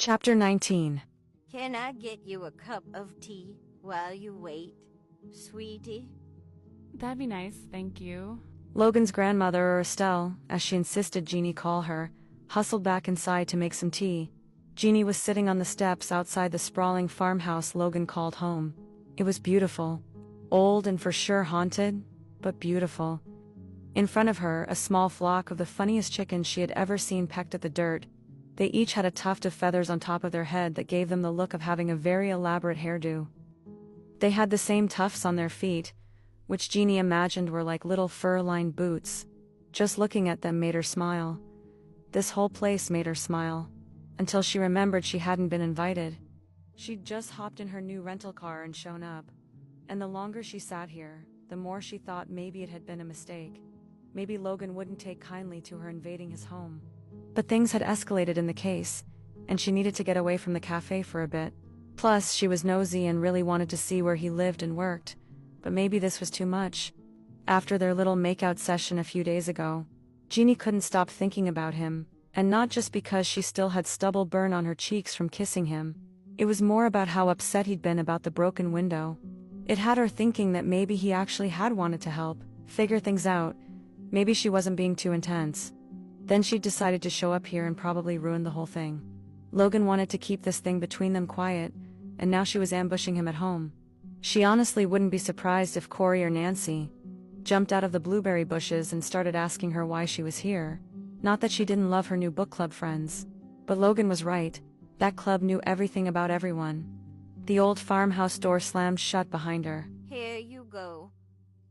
Chapter 19. Can I get you a cup of tea while you wait, sweetie? That'd be nice, thank you. Logan's grandmother, or Estelle, as she insisted Jeannie call her, hustled back inside to make some tea. Jeannie was sitting on the steps outside the sprawling farmhouse Logan called home. It was beautiful. Old and for sure haunted, but beautiful. In front of her, a small flock of the funniest chickens she had ever seen pecked at the dirt. They each had a tuft of feathers on top of their head that gave them the look of having a very elaborate hairdo. They had the same tufts on their feet, which Jeannie imagined were like little fur-lined boots. Just looking at them made her smile. This whole place made her smile. Until she remembered she hadn't been invited. She'd just hopped in her new rental car and shown up. And the longer she sat here, the more she thought maybe it had been a mistake. Maybe Logan wouldn't take kindly to her invading his home. But things had escalated in the case, and she needed to get away from the cafe for a bit. Plus, she was nosy and really wanted to see where he lived and worked. But maybe this was too much. After their little makeout session a few days ago, Jeannie couldn't stop thinking about him, and not just because she still had stubble burn on her cheeks from kissing him. It was more about how upset he'd been about the broken window. It had her thinking that maybe he actually had wanted to help, figure things out. Maybe she wasn't being too intense. Then she'd decided to show up here and probably ruin the whole thing. Logan wanted to keep this thing between them quiet, and now she was ambushing him at home. She honestly wouldn't be surprised if Corey or Nancy jumped out of the blueberry bushes and started asking her why she was here. Not that she didn't love her new book club friends. But Logan was right. That club knew everything about everyone. The old farmhouse door slammed shut behind her. Here you go.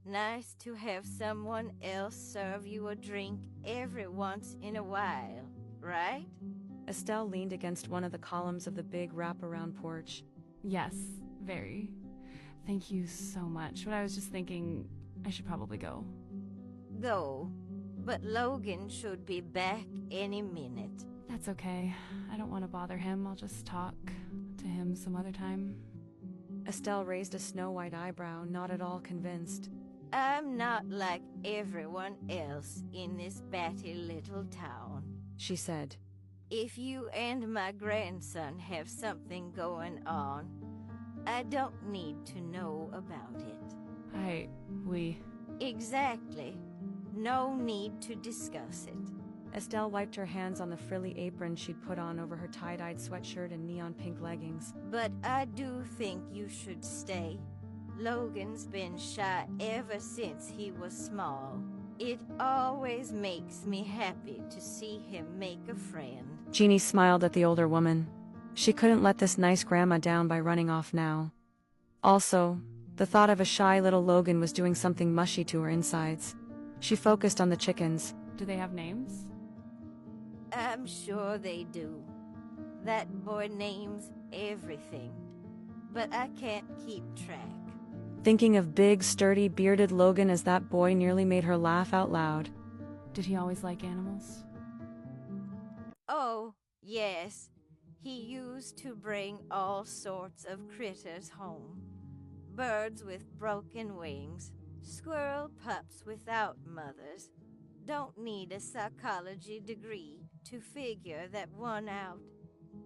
Nice to have someone else serve you a drink every once in a while, right? Estelle leaned against one of the columns of the big wraparound porch. Yes, very. Thank you so much, but I was just thinking I should probably go. Go, but Logan should be back any minute. That's okay. I don't want to bother him. I'll just talk to him some other time. Estelle raised a snow-white eyebrow, not at all convinced. I'm not like everyone else in this batty little town, she said. If you and my grandson have something going on, I don't need to know about it. We... Exactly. No need to discuss it. Estelle wiped her hands on the frilly apron she'd put on over her tie-dyed sweatshirt and neon pink leggings. But I do think you should stay. Logan's been shy ever since he was small. It always makes me happy to see him make a friend. Jeannie smiled at the older woman. She couldn't let this nice grandma down by running off now. Also, the thought of a shy little Logan was doing something mushy to her insides. She focused on the chickens. Do they have names? I'm sure they do. That boy names everything. But I can't keep track. Thinking of big, sturdy, bearded Logan as that boy nearly made her laugh out loud. Did he always like animals? Oh, yes. He used to bring all sorts of critters home. Birds with broken wings, squirrel pups without mothers. Don't need a psychology degree to figure that one out.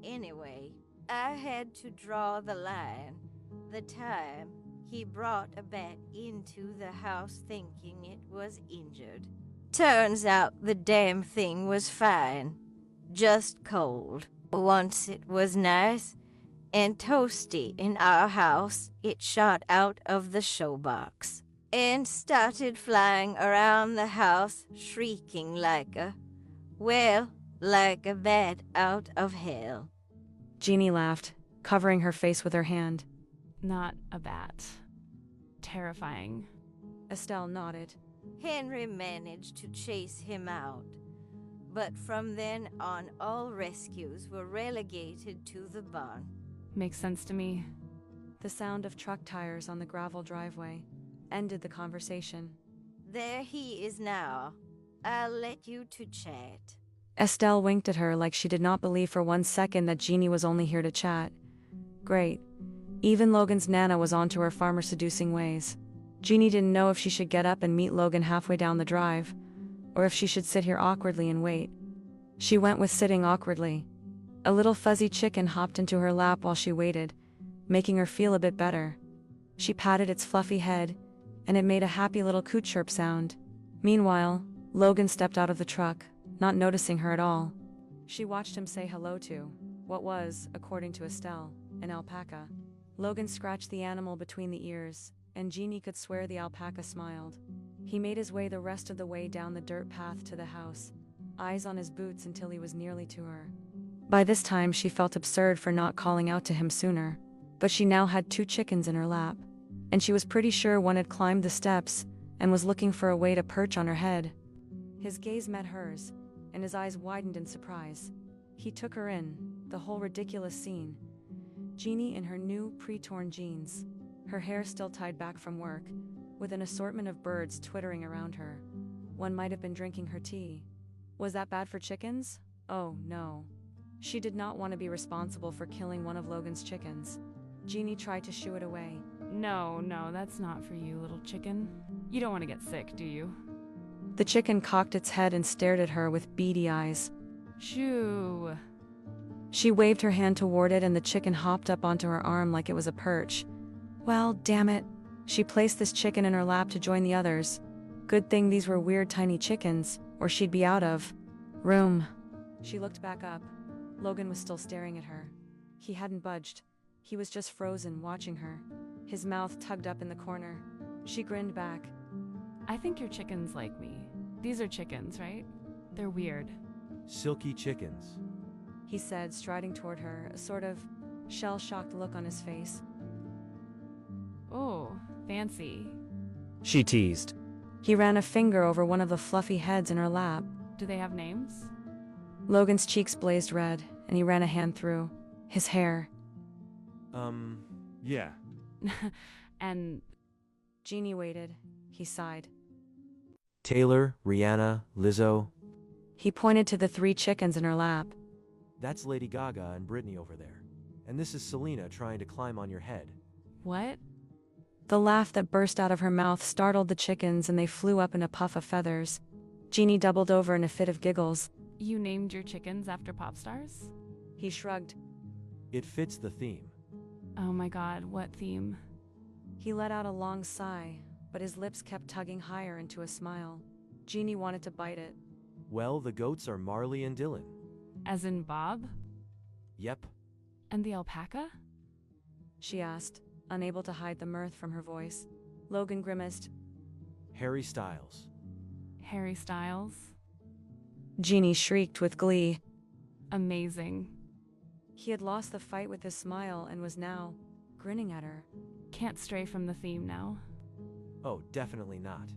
Anyway, I had to draw the line. The time he brought a bat into the house thinking it was injured. Turns out the damn thing was fine. Just cold. Once it was nice and toasty in our house, it shot out of the showbox and started flying around the house, shrieking like a bat out of hell. Jeannie laughed, covering her face with her hand. Not a bat. Terrifying. Estelle nodded. Henry managed to chase him out, but from then on all rescues were relegated to the barn. Makes sense to me. The sound of truck tires on the gravel driveway ended the conversation. There he is now. I'll let you to chat. Estelle winked at her like she did not believe for 1 second that Jeannie was only here to chat. Great. Even Logan's Nana was onto her farmer-seducing ways. Jeannie didn't know if she should get up and meet Logan halfway down the drive, or if she should sit here awkwardly and wait. She went with sitting awkwardly. A little fuzzy chicken hopped into her lap while she waited, making her feel a bit better. She patted its fluffy head, and it made a happy little coo chirp sound. Meanwhile, Logan stepped out of the truck, not noticing her at all. She watched him say hello to what was, according to Estelle, an alpaca. Logan scratched the animal between the ears, and Jeannie could swear the alpaca smiled. He made his way the rest of the way down the dirt path to the house, eyes on his boots until he was nearly to her. By this time she felt absurd for not calling out to him sooner, but she now had 2 chickens in her lap, and she was pretty sure one had climbed the steps and was looking for a way to perch on her head. His gaze met hers, and his eyes widened in surprise. He took her in, the whole ridiculous scene. Jeannie in her new, pre-torn jeans, her hair still tied back from work, with an assortment of birds twittering around her. One might have been drinking her tea. Was that bad for chickens? Oh, no. She did not want to be responsible for killing one of Logan's chickens. Jeannie tried to shoo it away. No, that's not for you, little chicken. You don't want to get sick, do you? The chicken cocked its head and stared at her with beady eyes. Shoo. She waved her hand toward it and the chicken hopped up onto her arm like it was a perch. Well, damn it. She placed this chicken in her lap to join the others. Good thing these were weird tiny chickens, or she'd be out of room. She looked back up. Logan was still staring at her. He hadn't budged. He was just frozen, watching her, his mouth tugged up in the corner. She grinned back. I think your chickens like me. These are chickens, right? They're weird. Silky chickens. He said, striding toward her, a sort of shell-shocked look on his face. Oh, fancy. She teased. He ran a finger over one of the fluffy heads in her lap. Do they have names? Logan's cheeks blazed red, and he ran a hand through his hair. Yeah. And Jeannie waited. He sighed. Taylor, Rihanna, Lizzo. He pointed to the 3 chickens in her lap. That's Lady Gaga and Britney over there. And this is Selena trying to climb on your head. what? The laugh that burst out of her mouth startled the chickens and they flew up in a puff of feathers. Jeannie doubled over in a fit of giggles. You named your chickens after pop stars? He shrugged. It fits the theme. Oh my god, what theme? He let out a long sigh, but his lips kept tugging higher into a smile. Jeannie wanted to bite it. Well, the goats are Marley and Dylan. As in Bob? Yep. And the alpaca? She asked, unable to hide the mirth from her voice. Logan grimaced. Harry Styles. Harry Styles? Jeannie shrieked with glee. Amazing. He had lost the fight with his smile and was now grinning at her. Can't stray from the theme now. Oh, definitely not.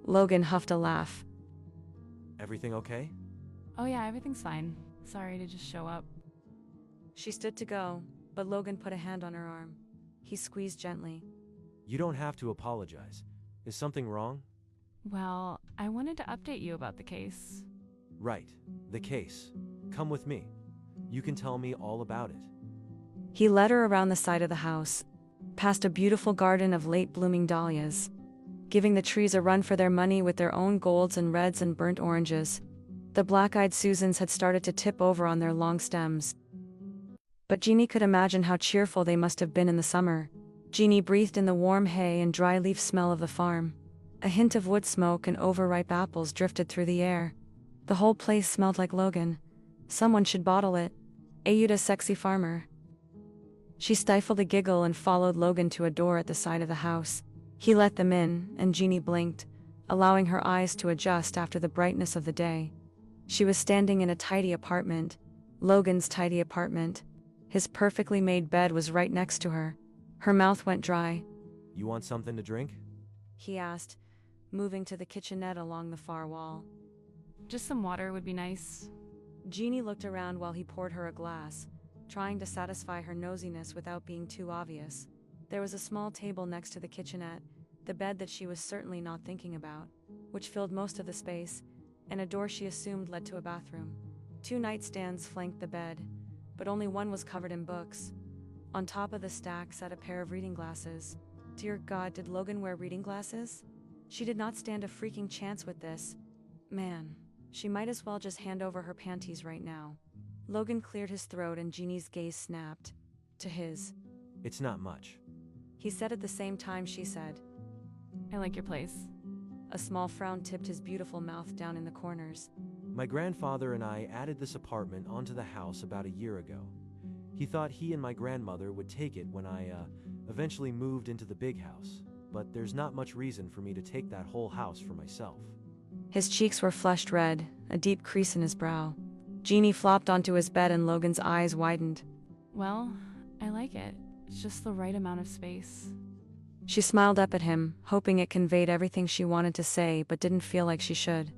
Logan huffed a laugh. Everything okay? Oh yeah, everything's fine. Sorry to just show up. She stood to go, but Logan put a hand on her arm. He squeezed gently. You don't have to apologize. Is something wrong? Well, I wanted to update you about the case. Right. The case. Come with me. You can tell me all about it. He led her around the side of the house, past a beautiful garden of late-blooming dahlias, giving the trees a run for their money with their own golds and reds and burnt oranges. The black-eyed Susans had started to tip over on their long stems. But Jeannie could imagine how cheerful they must have been in the summer. Jeannie breathed in the warm hay and dry leaf smell of the farm. A hint of wood smoke and overripe apples drifted through the air. The whole place smelled like Logan. Someone should bottle it. Ayuda's sexy farmer. She stifled a giggle and followed Logan to a door at the side of the house. He let them in, and Jeannie blinked, allowing her eyes to adjust after the brightness of the day. She was standing in a tidy apartment, Logan's tidy apartment. His perfectly made bed was right next to her. Her mouth went dry. You want something to drink? He asked, moving to the kitchenette along the far wall. Just some water would be nice. Jeannie looked around while he poured her a glass, trying to satisfy her nosiness without being too obvious. There was a small table next to the kitchenette, the bed that she was certainly not thinking about, which filled most of the space, and a door she assumed led to a bathroom. 2 nightstands flanked the bed, but only one was covered in books. On top of the stack sat a pair of reading glasses. Dear God, did Logan wear reading glasses? She did not stand a freaking chance with this. Man, she might as well just hand over her panties right now. Logan cleared his throat and Jeannie's gaze snapped to his. It's not much. He said at the same time she said. I like your place. A small frown tipped his beautiful mouth down in the corners. My grandfather and I added this apartment onto the house about a year ago. He thought he and my grandmother would take it when I, eventually moved into the big house. But there's not much reason for me to take that whole house for myself. His cheeks were flushed red, a deep crease in his brow. Jeannie flopped onto his bed and Logan's eyes widened. Well, I like it. It's just the right amount of space. She smiled up at him, hoping it conveyed everything she wanted to say but didn't feel like she should.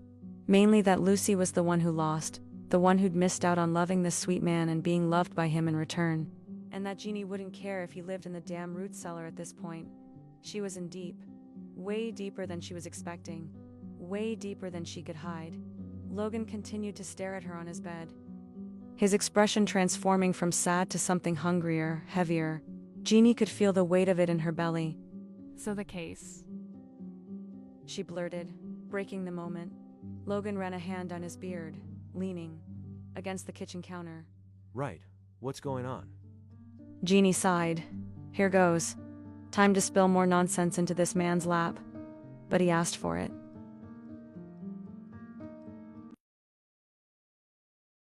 Mainly that Lucy was the one who lost, the one who'd missed out on loving this sweet man and being loved by him in return. And that Jeannie wouldn't care if he lived in the damn root cellar at this point. She was in deep. Way deeper than she was expecting. Way deeper than she could hide. Logan continued to stare at her on his bed. His expression transforming from sad to something hungrier, heavier. Jeannie could feel the weight of it in her belly. So the case. She blurted, breaking the moment. Logan ran a hand on his beard, leaning against the kitchen counter. Right. What's going on? Jeannie sighed. Here goes. Time to spill more nonsense into this man's lap. But he asked for it.